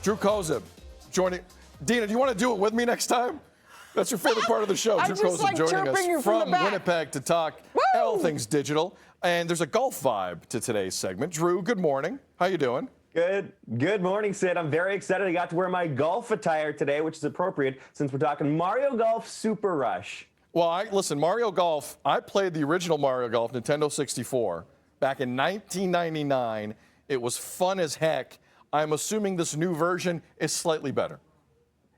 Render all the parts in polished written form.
Drew Kozub joining. Dina, do you want to do it with me next time? That's your favorite part of the show. Drew Kozub joining us from Winnipeg to talk all things digital. And there's a golf vibe to today's segment. Drew, good morning. How you doing? Good morning, Sid. I'm very excited. I got to wear my golf attire today, which is appropriate since we're talking Mario Golf Super Rush. Well, listen, Mario Golf, I played the original Mario Golf, Nintendo 64, back in 1999. It was fun as heck. I'm assuming this new version is slightly better.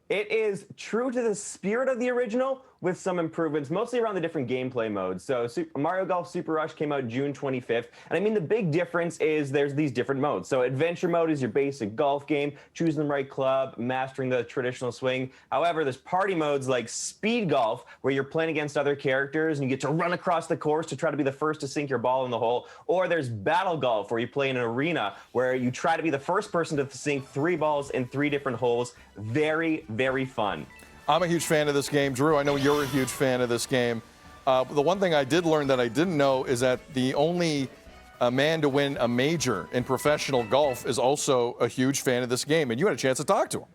It is true to the spirit of the original with some improvements, mostly around the different gameplay modes. So Mario Golf Super Rush came out June 25th. And I mean, the big difference is there's these different modes. So adventure mode is your basic golf game, choosing the right club, mastering the traditional swing. However, there's party modes like speed golf, where you're playing against other characters and you get to run across the course to try to be the first to sink your ball in the hole. Or there's battle golf, where you play in an arena where you try to be the first person to sink 3 balls in 3 different holes. Very, very fun. I'm a huge fan of this game. Drew, I know you're a huge fan of this game. The one thing I did learn that I didn't know is that the only man to win a major in professional golf is also a huge fan of this game, and you had a chance to talk to him.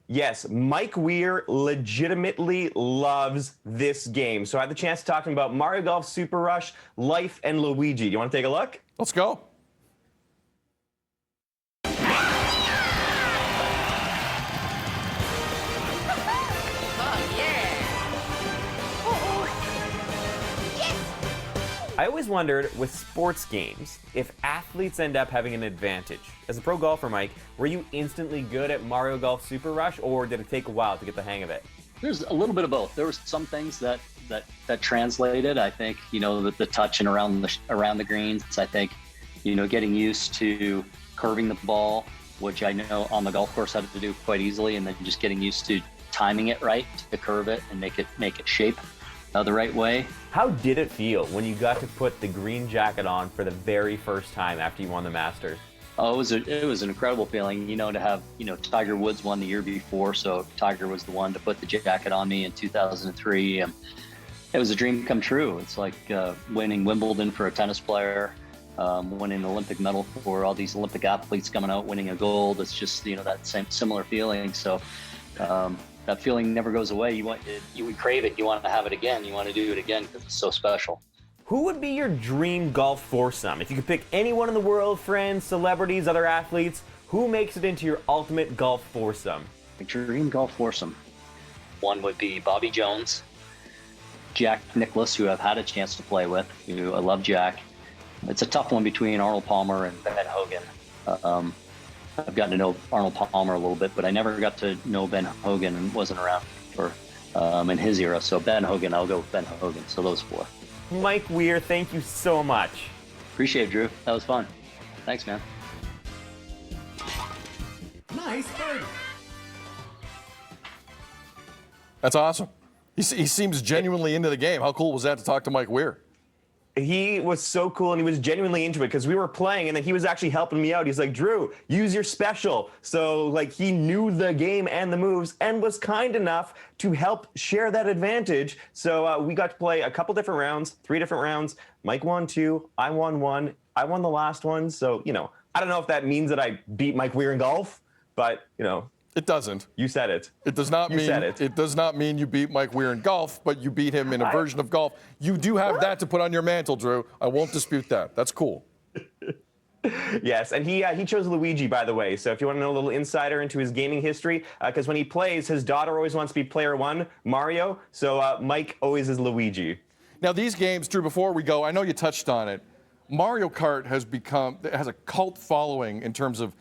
Yes, Mike Weir legitimately loves this game. So I had the chance to talk to him about Mario Golf Super Rush, Life, and Luigi. Do you want to take a look? Let's go. I always wondered, with sports games, if athletes end up having an advantage. As a pro golfer, Mike, were you instantly good at Mario Golf Super Rush, or did it take a while to get the hang of it? There's a little bit of both. There were some things that translated. I think, the touch and around the greens. I think, getting used to curving the ball, which I know on the golf course how to do quite easily, and then just getting used to timing it right to curve it and make it shape the right way. How did it feel when you got to put the green jacket on for the very first time after you won the Masters? Oh, it was an incredible feeling, to have, Tiger Woods won the year before, so Tiger was the one to put the jacket on me in 2003. It was a dream come true. It's like winning Wimbledon for a tennis player, winning an Olympic medal for all these Olympic athletes coming out, winning a gold. It's just, that same similar feeling. So that feeling never goes away. You would crave it. You want to have it again. You want to do it again because it's so special. Who would be your dream golf foursome? If you could pick anyone in the world, friends, celebrities, other athletes, who makes it into your ultimate golf foursome? My dream golf foursome. One would be Bobby Jones, Jack Nicklaus, who I've had a chance to play with. I love Jack. It's a tough one between Arnold Palmer and Ben Hogan. I've gotten to know Arnold Palmer a little bit, but I never got to know Ben Hogan and wasn't around for in his era. So Ben Hogan, I'll go with Ben Hogan. So those 4. Mike Weir, thank you so much. Appreciate it, Drew. That was fun. Thanks, man. Nice birdie. That's awesome. He seems genuinely into the game. How cool was that to talk to Mike Weir? He was so cool, and he was genuinely into it because we were playing, and then he was actually helping me out. He's like, Drew, use your special. So, he knew the game and the moves and was kind enough to help share that advantage. So we got to play a couple different rounds, 3 different rounds. Mike won 2, I won 1. I won the last one. So, I don't know if that means that I beat Mike Weir in golf, but, It doesn't. You said it. It does not mean it does not mean you beat Mike Weir in golf, but you beat him in a version of golf. You do have that to put on your mantle, Drew. I won't dispute that. That's cool. Yes, and he chose Luigi, by the way. So if you want to know a little insider into his gaming history, because when he plays, his daughter always wants to be player 1, Mario. So Mike always is Luigi. Now these games, Drew, before we go, I know you touched on it. Mario Kart has a cult following in terms of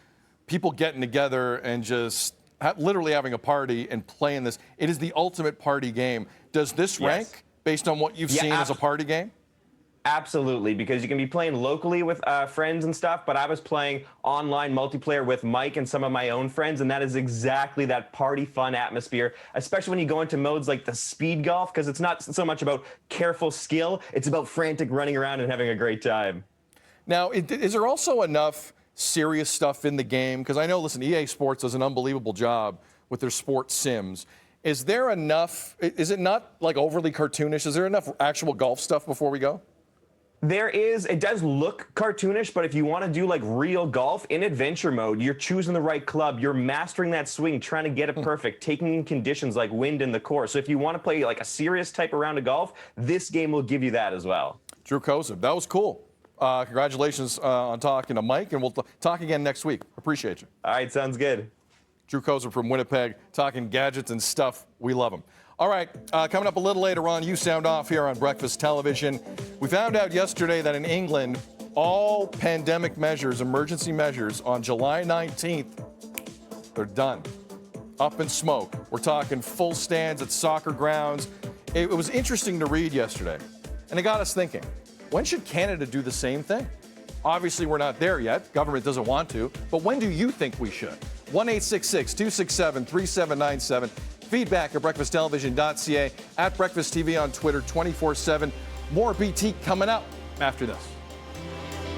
people getting together and just literally having a party and playing this. It is the ultimate party game. Does this rank based on what you've seen as a party game? Absolutely, because you can be playing locally with friends and stuff, but I was playing online multiplayer with Mike and some of my own friends, and that is exactly that party fun atmosphere, especially when you go into modes like the speed golf, because it's not so much about careful skill, it's about frantic running around and having a great time. Now, is there also enough serious stuff in the game? Because I know, listen, EA Sports does an unbelievable job with their sports sims. Is there enough, is it not like overly cartoonish? Is there enough actual golf stuff before we go? It does look cartoonish, but if you want to do like real golf in adventure mode, you're choosing the right club, you're mastering that swing, trying to get it perfect, taking in conditions like wind in the course. So if you want to play like a serious type of round of golf, this game will give you that as well. Drew Kozub, that was cool. Congratulations on talking to Mike, and we'll talk again next week. Appreciate you. All right, sounds good. Drew Kozub from Winnipeg, talking gadgets and stuff. We love them. All right, coming up a little later on, You Sound Off here on Breakfast Television. We found out yesterday that in England, all pandemic measures, emergency measures, on July 19th, they're done. Up in smoke. We're talking full stands at soccer grounds. It was interesting to read yesterday, and it got us thinking, when should Canada do the same thing? Obviously, we're not there yet. Government doesn't want to. But when do you think we should? 1-866-267-3797. Feedback at breakfasttelevision.ca, at Breakfast TV on Twitter 24/7. More BT coming up after this.